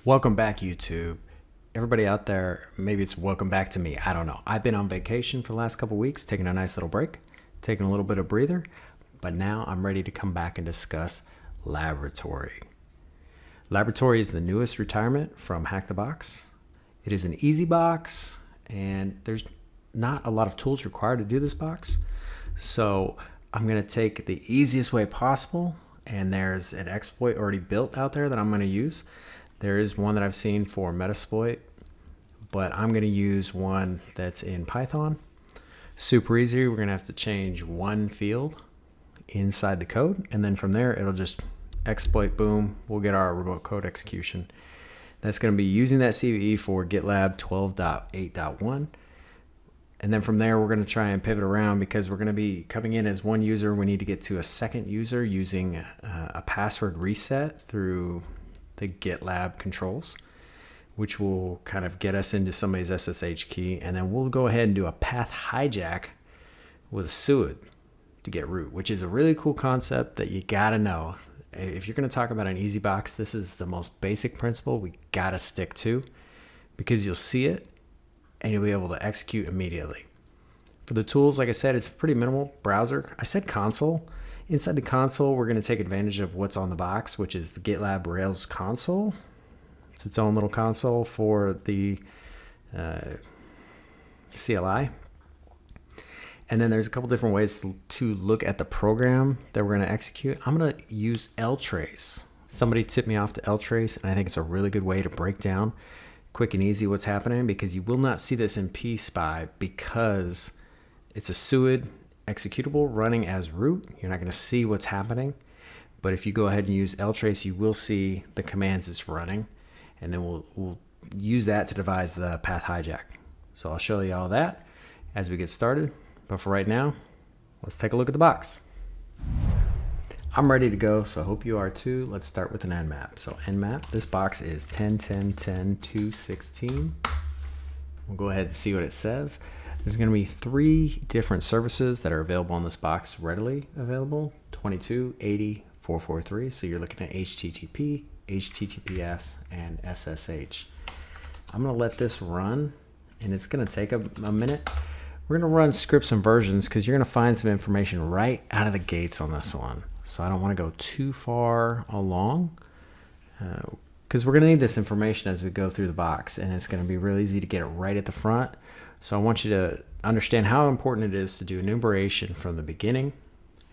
Welcome back, YouTube. Everybody out there, maybe it's welcome back to me. I don't know. I've been on vacation for the last couple weeks, taking a nice little break, taking a little bit of breather, but now I'm ready to come back and discuss Laboratory. Laboratory is the newest retirement from HackTheBox. It is an easy box, and there's not a lot of tools required to do this box. So I'm going to take the easiest way possible, and there's an exploit already built out there that I'm going to use. There is one that I've seen for Metasploit, but I'm going to use one that's in Python. Super easy. We're going to have to change one field inside the code, and then from there it'll just exploit, boom, we'll get our remote code execution. That's going to be using that CVE for GitLab 12.8.1. And then from there, we're going to try and pivot around because we're going to be coming in as one user. We need to get to a second user using a password reset through the GitLab controls, which will kind of get us into somebody's SSH key. And then we'll go ahead and do a path hijack with SUID to get root, which is a really cool concept that you got to know. If you're going to talk about an easy box, this is the most basic principle we got to stick to, because you'll see it and you'll be able to execute immediately. For the tools, like I said, it's pretty minimal. Browser, I said console. Inside the console, we're going to take advantage of what's on the box, which is the GitLab Rails console. It's its own little console for the CLI. And then there's a couple different ways to look at the program that we're going to execute. I'm going to use ltrace. Somebody tipped me off to ltrace, and I think it's a really good way to break down quick and easy what's happening, because you will not see this in pspy because it's a SUID executable running as root. You're not going to see what's happening, but if you go ahead and use ltrace, you will see the commands it's running, and then we'll use that to devise the path hijack. So I'll show you all that as we get started, but for right now, let's take a look at the box. I'm ready to go, so I hope you are too. Let's start with an Nmap. So Nmap, this box is 10.10.10.2.16. We'll go ahead and see what it says. There's going to be 3 different services that are available on this box, readily available: 22, 80, 443. So you're looking at HTTP, HTTPS, and SSH. I'm going to let this run, and it's going to take a minute. We're going to run scripts and versions because you're going to find some information right out of the gates on this one. So I don't want to go too far along because we're going to need this information as we go through the box, and it's going to be really easy to get it right at the front. So I want you to understand how important it is to do enumeration from the beginning.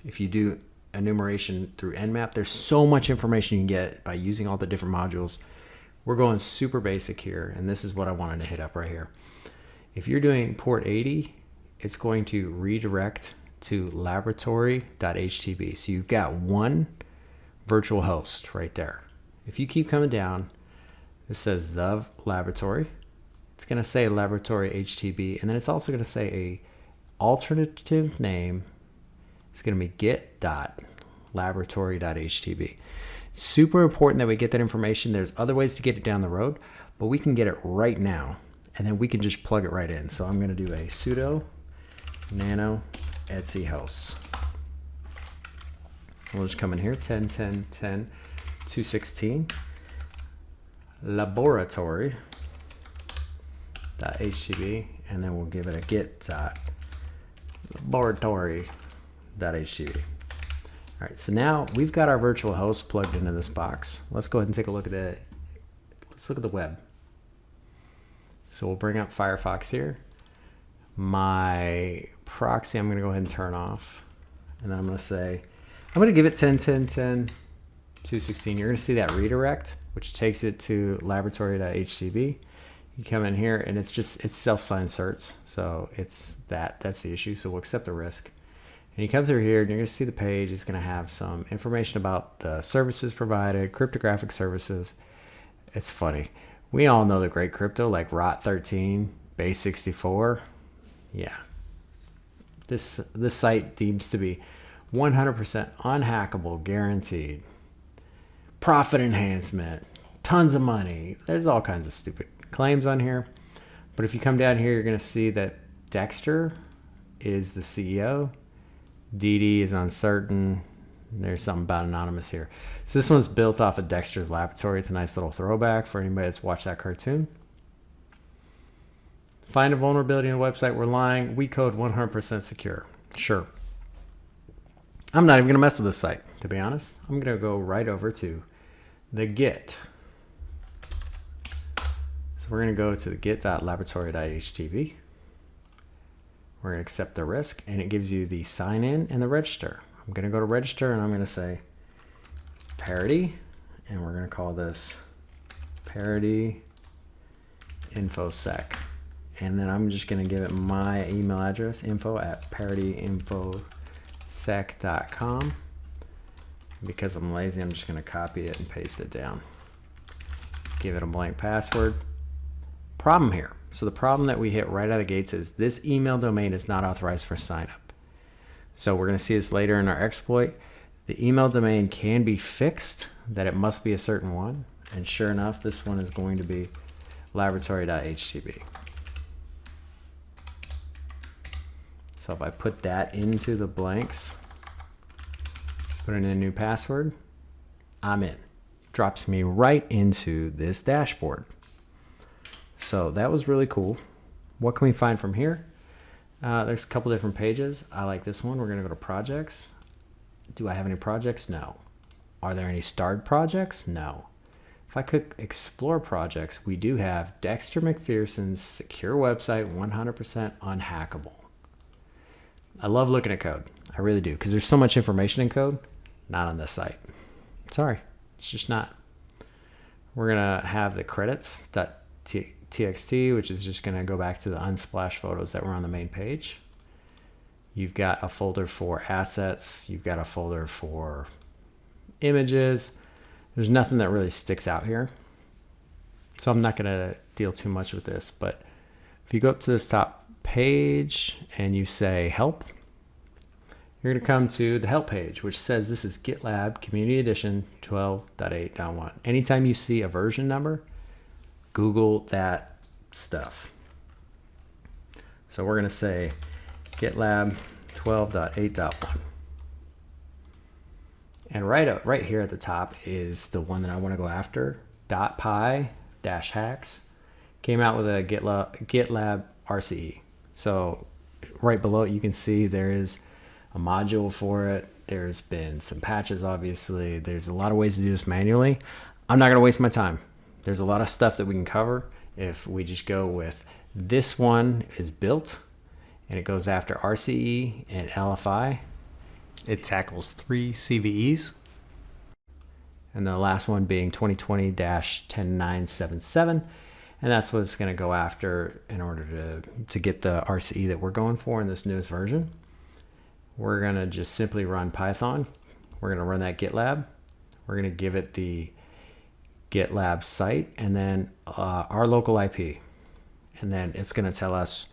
If you do enumeration through Nmap, there's so much information you can get by using all the different modules. We're going super basic here, and this is what I wanted to hit up right here. If you're doing port 80, it's going to redirect to laboratory.htb. So you've got one virtual host right there. If you keep coming down, it says the laboratory. It's going to say laboratory HTB, and then it's also going to say a alternative name. It's going to be git.laboratory.htb. Super important that we get that information. There's other ways to get it down the road, but we can get it right now, and then we can just plug it right in. So I'm going to do a sudo nano etc hosts. We'll just come in here, 10.10.10.2.16 laboratory.htb, and then we'll give it a git.laboratory.htb. All right, so now we've got our virtual host plugged into this box. Let's go ahead and take a look at it. Let's look at the web. So we'll bring up Firefox here. My proxy, I'm going to go ahead and turn off, and then I'm going to say, I'm going to give it 10.10.10.2.16. You're going to see that redirect, which takes it to laboratory.htb. You come in here, and it's self-signed certs, so that's the issue. So we'll accept the risk, and you come through here, and you're going to see the page. It's going to have some information about the services provided, cryptographic services. It's funny. We all know the great crypto like ROOT.TXT, Base64. Yeah. This site deems to be 100% unhackable, guaranteed. Profit enhancement, tons of money. There's all kinds of stupid claims on here. But if you come down here, you're going to see that Dexter is the CEO. DD is uncertain. There's something about anonymous here. So this one's built off of Dexter's Laboratory. It's a nice little throwback for anybody that's watched that cartoon. Find a vulnerability in the website. We're lying. We code 100% secure. Sure. I'm not even going to mess with this site, to be honest. I'm going to go right over to the Git. So we're going to go to the git.laboratory.htb. We're going to accept the risk, and it gives you the sign in and the register. I'm going to go to register, and I'm going to say parity, and we're going to call this parity infosec. And then I'm just going to give it my email address, info@parityinfosec.com. Because I'm lazy, I'm just going to copy it and paste it down. Give it a blank password. Problem here. So the problem that we hit right out of the gates is this email domain is not authorized for signup. So we're going to see this later in our exploit. The email domain can be fixed, that it must be a certain one. And sure enough, this one is going to be laboratory.htb. So if I put that into the blanks, put in a new password, I'm in. Drops me right into this dashboard. So that was really cool. What can we find from here? There's a couple different pages. I like this one. We're going to go to projects. Do I have any projects? No. Are there any starred projects? No. If I click explore projects, we do have Dexter McPherson's secure website, 100% unhackable. I love looking at code. I really do, because there's so much information in code. Not on this site. Sorry, it's just not. We're going to have the credits.txt, which is just going to go back to the unsplash photos that were on the main page. You've got a folder for assets. You've got a folder for images. There's nothing that really sticks out here. So I'm not going to deal too much with this, but if you go up to this top page and you say help, you're going to come to the help page, which says this is GitLab Community Edition 12.8.1. Anytime you see a version number, Google that stuff. So we're going to say GitLab 12.8.1. And right here at the top is the one that I want to go after. .py-hacks came out with a GitLab RCE. So right below it, you can see there is a module for it. There's been some patches, obviously. There's a lot of ways to do this manually. I'm not going to waste my time. There's a lot of stuff that we can cover if we just go with this one is built, and it goes after RCE and LFI. It tackles 3 CVEs. And the last one being 2020-10977. And that's what it's going to go after in order to get the RCE that we're going for in this newest version. We're going to just simply run Python. We're going to run that GitLab. We're going to give it the GitLab site and then our local IP. And then it's going to tell us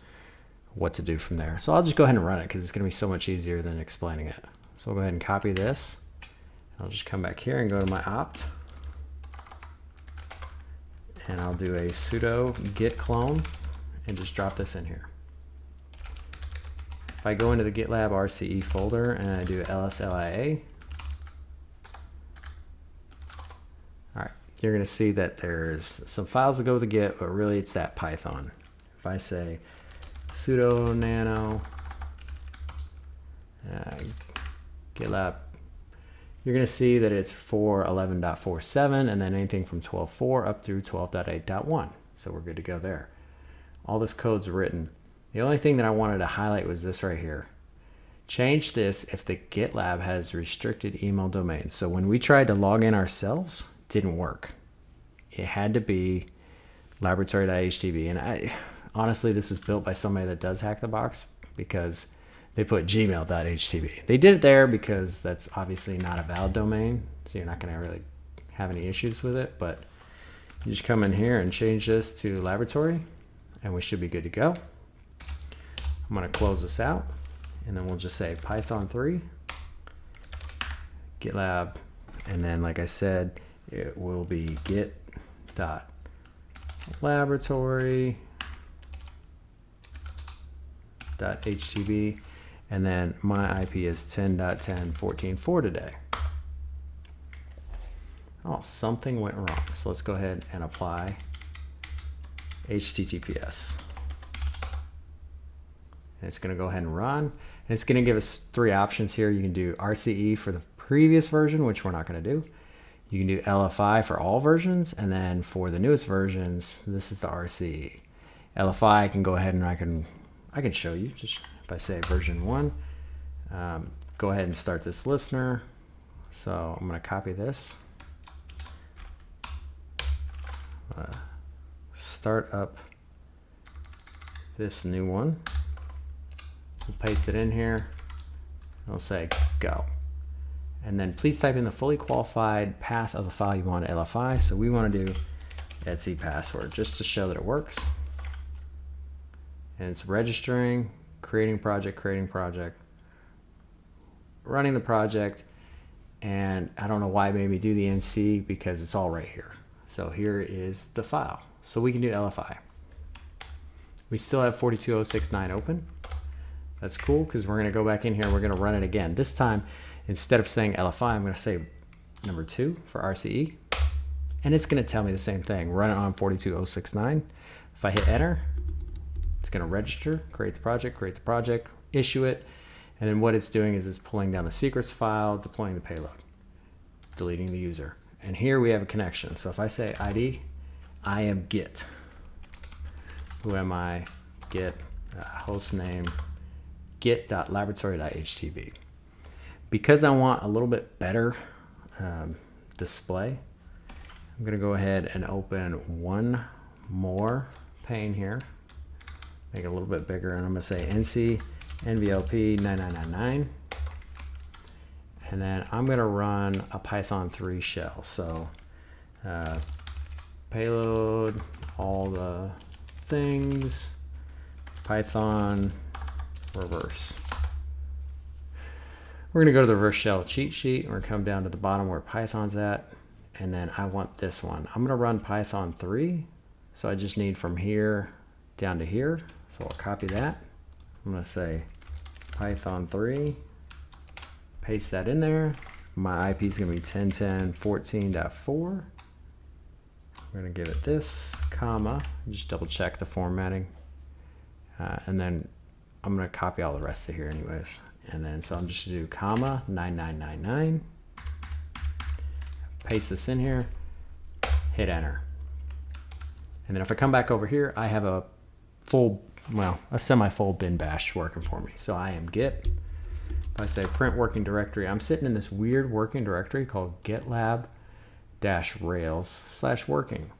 what to do from there. So I'll just go ahead and run it because it's going to be so much easier than explaining it. So I'll go ahead and copy this. I'll just come back here and go to my opt. And I'll do a sudo git clone and just drop this in here. If I go into the GitLab RCE folder and I do lslia, all right, you're going to see that there's some files that go with the Git, but really it's that Python. If I say sudo nano GitLab, you're going to see that it's for 11.47 and then anything from 12.4 up through 12.8.1. So we're good to go there. All this code's written. The only thing that I wanted to highlight was this right here. Change this if the GitLab has restricted email domains. So when we tried to log in ourselves, it didn't work. It had to be laboratory.htb. And honestly, this was built by somebody that does HackTheBox because they put gmail.htb. They did it there because that's obviously not a valid domain, so you're not going to really have any issues with it. But you just come in here and change this to laboratory, and we should be good to go. I'm going to close this out, and then we'll just say Python 3, GitLab, and then like I said, it will be git.laboratory.htb. And then my IP is 10.10.14.4 today. oh, something went wrong. So let's go ahead and apply HTTPS. And it's going to go ahead and run. And it's going to give us 3 options here. You can do RCE for the previous version, which we're not going to do. You can do LFI for all versions. And then for the newest versions, this is the RCE. LFI, I can go ahead and I can show you. Just if I say version 1, go ahead and start this listener. So I'm going to copy this. Start up this new one. We'll paste it in here. I'll say go. And then please type in the fully qualified path of the file you want to LFI. So we want to do etc password just to show that it works. And it's registering, creating project, running the project. And I don't know why it made me do the NC because it's all right here. So here is the file. So we can do LFI. We still have 42069 open. That's cool because we're going to go back in here and we're going to run it again. This time, instead of saying LFI, I'm going to say number 2 for RCE. And it's going to tell me the same thing. Run it on 42069. If I hit enter, it's going to register, create the project, issue it. And then what it's doing is it's pulling down the secrets file, deploying the payload, deleting the user. And here we have a connection. So if I say ID, I am Git. Who am I? Git, host name, git.laboratory.htb. Because I want a little bit better display, I'm going to go ahead and open one more pane here. Make it a little bit bigger, and I'm going to say NC NVLP 9999. And then I'm going to run a Python 3 shell. So payload all the things, Python reverse. We're going to go to the reverse shell cheat sheet. We're going to come down to the bottom where Python's at. And then I want this one. I'm going to run Python 3. So I just need from here down to here. So I'll copy that. I'm going to say Python 3. Paste that in there. My IP is going to be 10.10.14.4. We're going to give it this, comma, just double check the formatting. And then I'm going to copy all the rest of here anyways. And then so I'm just going to do comma 9999. Paste this in here, hit enter. And then if I come back over here, I have a full, well, a semi-full bin bash working for me. So I am Git. If I say print working directory, I'm sitting in this weird working directory called GitLab-Rails/working.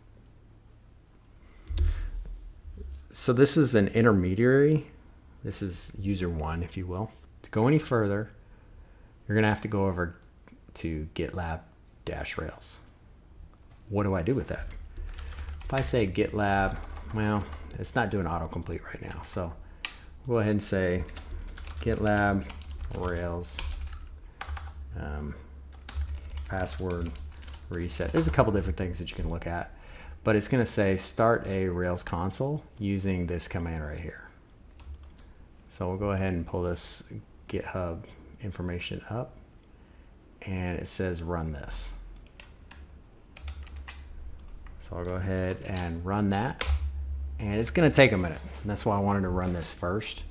So this is an intermediary. This is user 1, if you will. To go any further, you're going to have to go over to GitLab-Rails. What do I do with that? If I say GitLab, well, it's not doing autocomplete right now. So we'll go ahead and say GitLab Rails password reset. There's a couple different things that you can look at, but it's going to say start a Rails console using this command right here. So we'll go ahead and pull this GitHub information up, and it says run this. So I'll go ahead and run that, and it's going to take a minute. And that's why I wanted to run this first.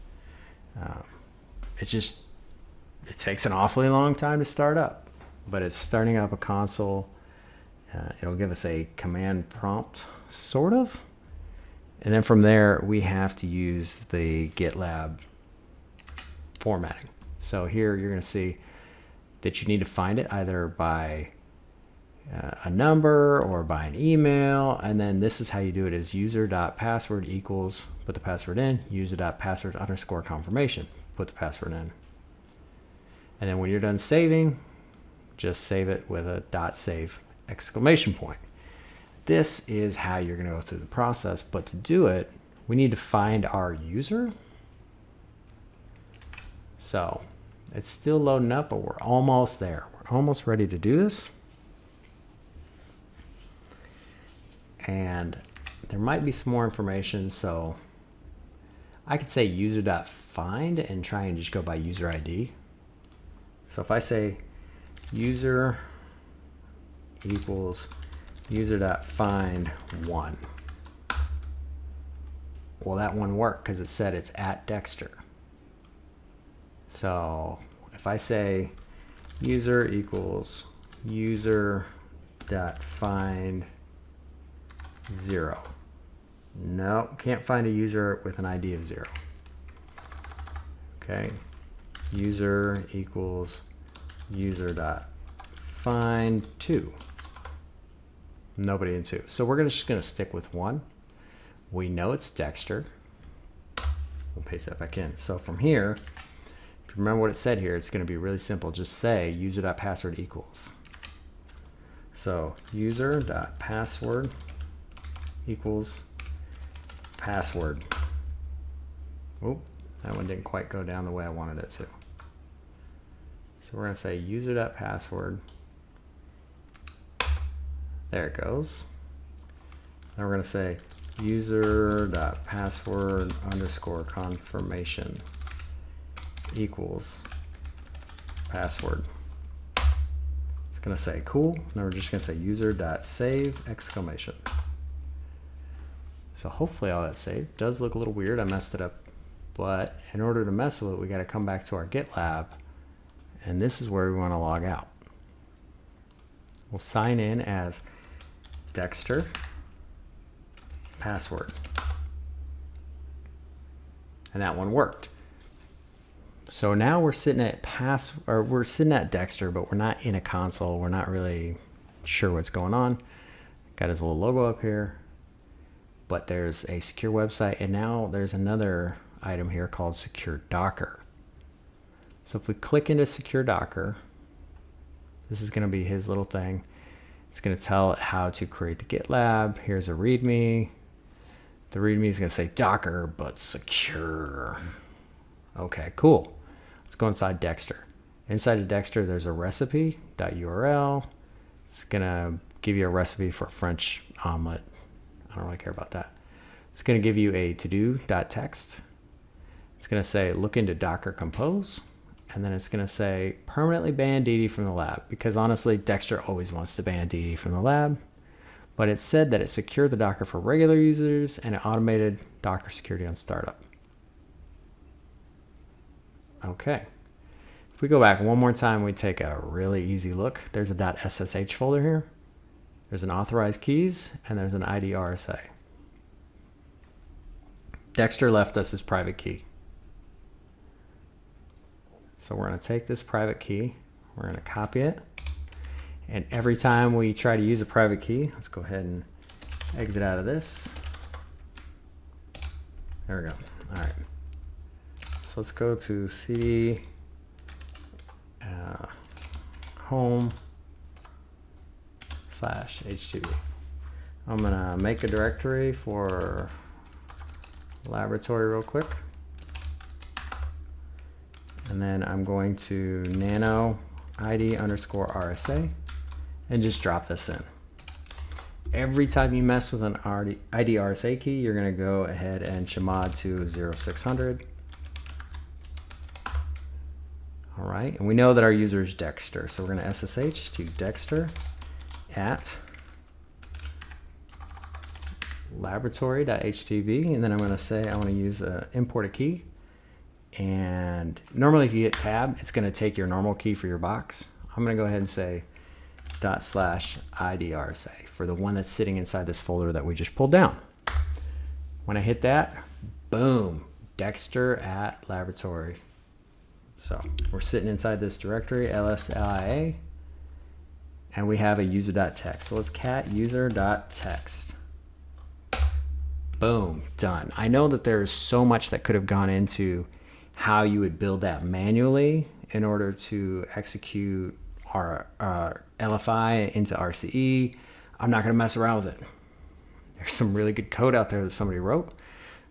It takes an awfully long time to start up, but it's starting up a console. It'll give us a command prompt, sort of. And then from there, we have to use the GitLab formatting. So here you're going to see that you need to find it either by a number or by an email. And then this is how you do it is user.password equals, put the password in, user.password_confirmation, put the password in. And then when you're done saving, just save it with a .save exclamation point. This is how you're going to go through the process. But to do it, we need to find our user. So it's still loading up, but we're almost there. We're almost ready to do this. And there might be some more information. So I could say user.find and try and just go by user ID. So if I say user equals user.find1. Well, that one worked because it said it's at Dexter. So if I say user equals user.find0, no, can't find a user with an ID of 0. Okay, user equals user.find2. Nobody in 2. So we're just going to stick with 1. We know it's Dexter. We'll paste that back in. So from here, if you remember what it said here, it's going to be really simple. Just say user.password equals. So user.password equals password. Oop, that one didn't quite go down the way I wanted it to. So we're going to say user.password. There it goes. Now we're going to say user.password underscore confirmation equals password. It's going to say cool. Now we're just going to say user.save exclamation. So hopefully all that's saved. It does look a little weird. I messed it up. But in order to mess with it, we got to come back to our GitLab. And this is where we want to log out. We'll sign in as Dexter password. And that one worked. So now we're sitting at we're sitting at Dexter, but we're not in a console. We're not really sure what's going on. Got his little logo up here. But there's a secure website, and now there's another item here called secureDocker. So if we click into secureDocker, this is going to be his little thing. It's going to tell it how to create the GitLab. Here's a README. The README is going to say Docker, but secure. Okay, cool. Let's go inside Dexter. Inside of Dexter, there's a recipe.url. It's going to give you a recipe for a French omelet. I don't really care about that. It's going to give you a to-do.txt. It's going to say look into Docker Compose. And then it's going to say permanently ban DD from the lab, because honestly, Dexter always wants to ban DD from the lab. But it said that it secured the Docker for regular users and it automated Docker security on startup. Okay. If we go back one more time, we take a really easy look. There's a .ssh folder here. There's an authorized keys and there's an ID RSA. Dexter left us his private key. So we're going to take this private key, we're going to copy it, and every time we try to use a private key, let's go ahead and exit out of this. There we go. All right. So let's go to cd home/HTB. I'm going to make a directory for laboratory real quick. And then I'm going to nano ID underscore RSA and just drop this in. Every time you mess with an ID RSA key, you're going to go ahead and chmod to 0600. All right, and we know that our user is Dexter, so we're going to SSH to Dexter at laboratory.htb, and then I'm going to say I want to use import a key. And normally if you hit tab, it's going to take your normal key for your box. I'm going to go ahead and say ./IDRSA for the one that's sitting inside this folder that we just pulled down. When I hit that, boom, Dexter at laboratory. So we're sitting inside this directory, lslia, and we have a user.txt. So let's cat user.txt. Boom, done. I know that there's so much that could have gone into how you would build that manually in order to execute our LFI into RCE. I'm not going to mess around with it. There's some really good code out there that somebody wrote.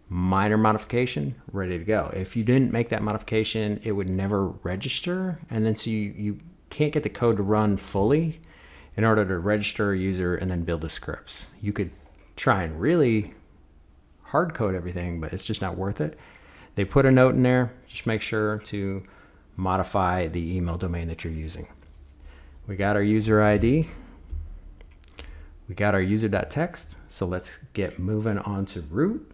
Minor modification, ready to go. If you didn't make that modification, it would never register. And then so you can't get the code to run fully in order to register a user and then build the scripts. You could try and really hard code everything, but it's just not worth it. They put a note in there. Just make sure to modify the email domain that you're using. We got our user ID. We got our user.txt, so let's get moving on to root.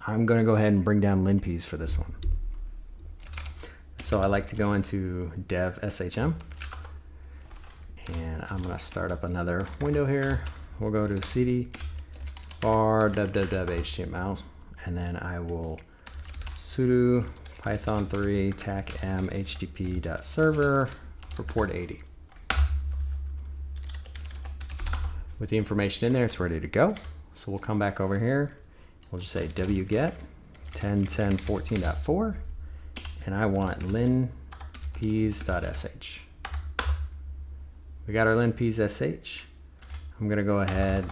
I'm going to go ahead and bring down LinPeas for this one. So I like to go into dev shm, and I'm going to start up another window here. We'll go to cd var dev.html, and then I will sudo python 3 tac m http.server for port 80. With the information in there, it's ready to go. So we'll come back over here. We'll just say wget 10.10.14.4, and I want linpeas.sh. We got our linpeas.sh. I'm going to go ahead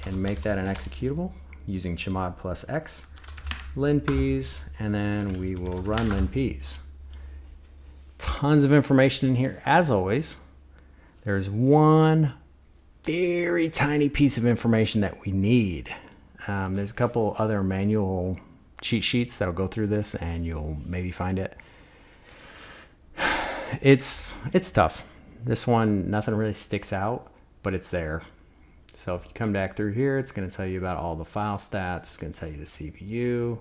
and make that an executable using chmod plus x linpeas, and then we will run linpeas. Tons of information in here. As always, there's one very tiny piece of information that we need. There's a couple other manual cheat sheets that'll go through this, and you'll maybe find it. It's tough. This one, nothing really sticks out, but it's there. So if you come back through here, it's going to tell you about all the file stats. It's going to tell you the CPU.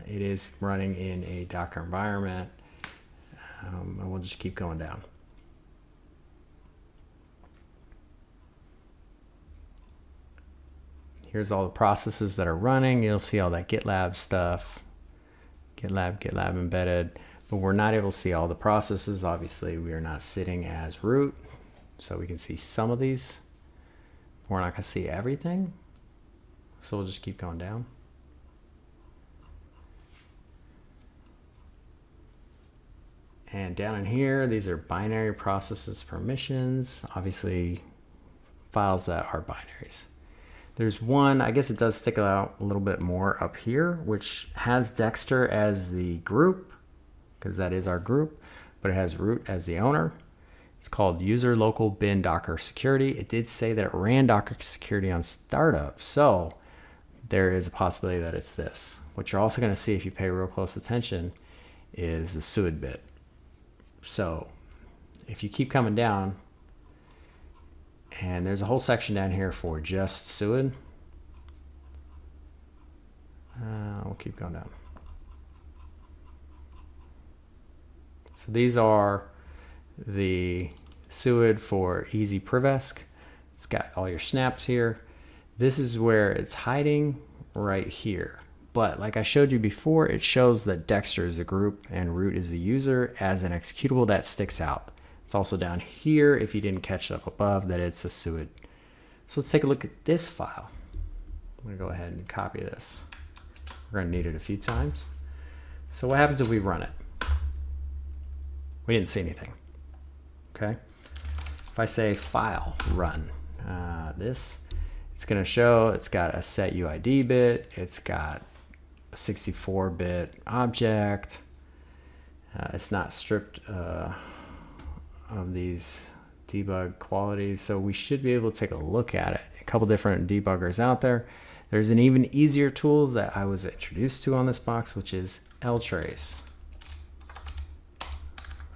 It is running in a Docker environment, and we'll just keep going down. Here's all the processes that are running. You'll see all that GitLab stuff, GitLab embedded, but we're not able to see all the processes. Obviously, we are not sitting as root, so we can see some of these. We're not going to see everything, so we'll just keep going down. And down in here, these are binary processes permissions, obviously files that are binaries. There's one, I guess it does stick out a little bit more up here, which has Dexter as the group, because that is our group, but it has root as the owner. It's called user local bin docker security. It did say that it ran docker security on startup, so there is a possibility that it's this. What you're also going to see if you pay real close attention is the SUID bit. So if you keep coming down, and there's a whole section down here for just SUID. We'll keep going down. So these are the SUID for easy PrivEsc. It's got all your snaps here. This is where it's hiding right here. But like I showed you before, it shows that Dexter is a group and root is the user as an executable that sticks out. It's also down here, if you didn't catch it up above, that it's a SUID. So let's take a look at this file. I'm going to go ahead and copy this. We're going to need it a few times. So what happens if we run it? We didn't see anything. Okay. If I say file run this, it's going to show it's got a set UID bit. It's got a 64-bit object. It's not stripped of these debug qualities, so we should be able to take a look at it. A couple different debuggers out there. There's an even easier tool that I was introduced to on this box, which is ltrace.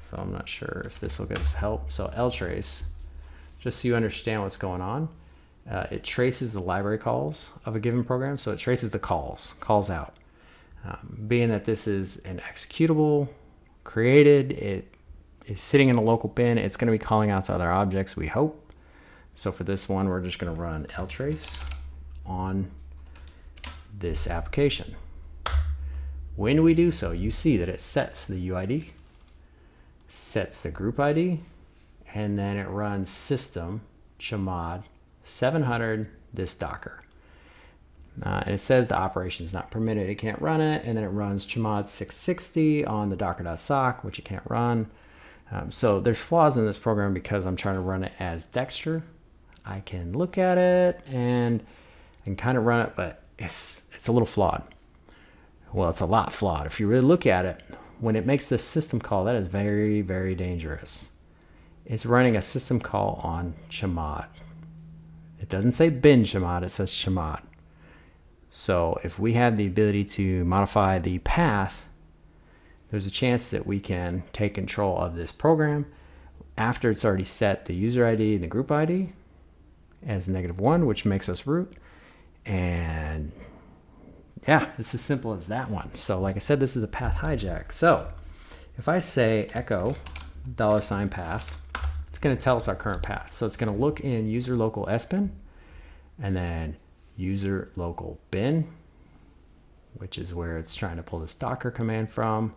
So I'm not sure if this will get us help. So ltrace, just so you understand what's going on, it traces the library calls of a given program. So it traces the calls out. Being that this is an executable created, it is sitting in a local bin, it's going to be calling out to other objects, we hope. So for this one, we're just going to run ltrace on this application. When we do so, you see that it sets the UID, sets the group ID, and then it runs system chmod 700 this Docker. And it says the operation is not permitted, it can't run it, and then it runs chmod 660 on the docker.sock, which it can't run. So there's flaws in this program because I'm trying to run it as Dexter. I can look at it and kind of run it, but it's a little flawed. Well, it's a lot flawed. If you really look at it, when it makes this system call, that is very, very dangerous. It's running a system call on chmod. It doesn't say bin chmod, it says chmod. So if we have the ability to modify the path, there's a chance that we can take control of this program after it's already set the user ID and the group ID. as -1, which makes us root. And yeah, it's as simple as that one. So like I said, this is a path hijack. So if I say echo $path, it's going to tell us our current path. So it's going to look in user local sbin and then user local bin, which is where it's trying to pull this Docker command from.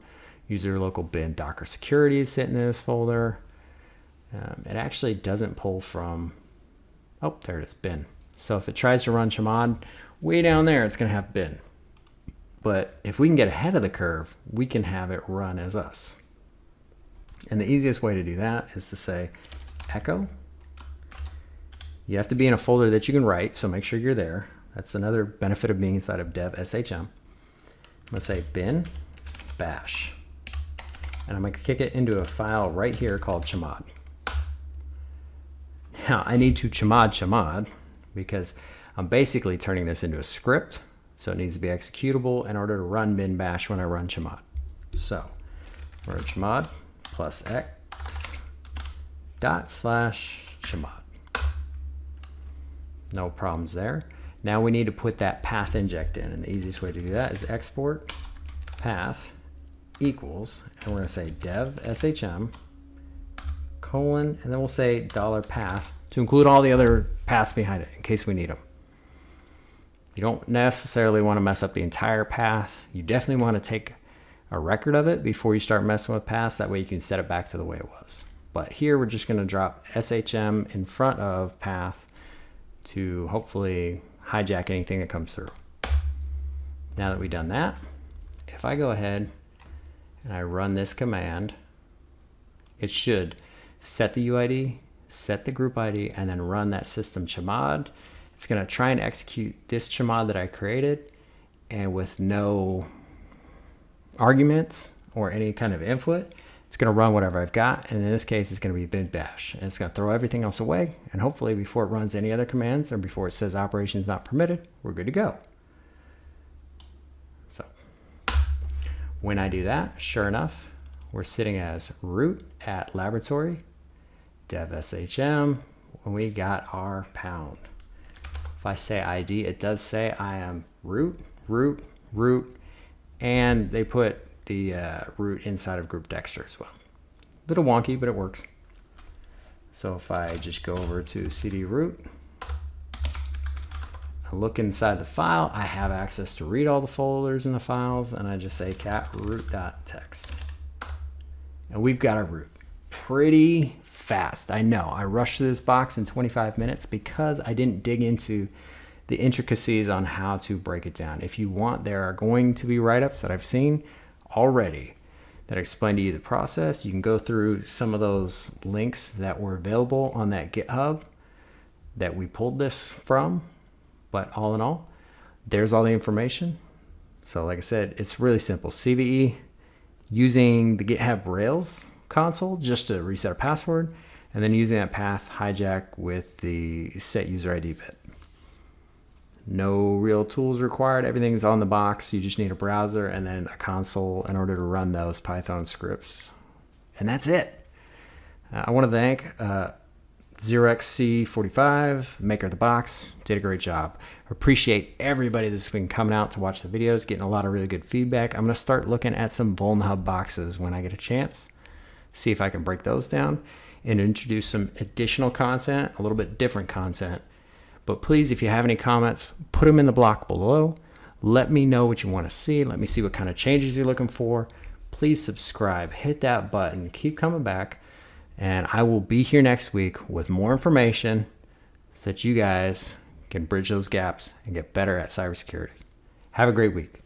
User local bin Docker security is sitting in this folder. It actually doesn't pull from, oh, there it is, bin. So if it tries to run chmod way down there, it's going to have bin. But if we can get ahead of the curve, we can have it run as us. And the easiest way to do that is to say echo. You have to be in a folder that you can write, so make sure you're there. That's another benefit of being inside of dev shm. Let's say bin bash. And I'm going to kick it into a file right here called chmod. Now I need to chmod because I'm basically turning this into a script. So it needs to be executable in order to run bin bash when I run chmod. So we're in chmod plus x dot slash chmod. No problems there. Now we need to put that path inject in, and the easiest way to do that is export path equals, and we're going to say dev shm colon, and then we'll say $path to include all the other paths behind it in case we need them. You don't necessarily want to mess up the entire path. You definitely want to take a record of it before you start messing with paths. That way you can set it back to the way it was. But here we're just going to drop shm in front of path to hopefully hijack anything that comes through. Now that we've done that, if I go ahead and I run this command, it should set the UID, set the group ID, and then run that system chmod. It's going to try and execute this chmod that I created, and with no arguments or any kind of input, it's going to run whatever I've got, and in this case it's going to be bin bash, and it's going to throw everything else away, and hopefully before it runs any other commands or before it says operations not permitted, we're good to go. So when I do that, sure enough, we're sitting as root at laboratory dev shm, and we got our pound. If I say ID, it does say I am root, and they put the root inside of group dexter as well. A little wonky, but it works. So if I just go over to cd root, I look inside the file, I have access to read all the folders in the files, and I just say cat root.txt. And we've got a root. Pretty fast. I know I rushed through this box in 25 minutes because I didn't dig into the intricacies on how to break it down. If you want, there are going to be write-ups that I've seen already that explain to you the process. You can go through some of those links that were available on that GitHub that we pulled this from. But all in all, there's all the information. So like I said, it's really simple. CVE using the GitHub Rails console just to reset a password, and then using that path hijack with the set user ID bit. No real tools required. Everything's on the box. You just need a browser and then a console in order to run those Python scripts. And that's it. I want to thank 0xC45, maker of the box, did a great job. Appreciate everybody that's been coming out to watch the videos, getting a lot of really good feedback. I'm going to start looking at some VulnHub boxes when I get a chance. See if I can break those down and introduce some additional content, a little bit different content. But please, if you have any comments, put them in the block below. Let me know what you want to see. Let me see what kind of changes you're looking for. Please subscribe, hit that button, keep coming back, and I will be here next week with more information so that you guys can bridge those gaps and get better at cybersecurity. Have a great week.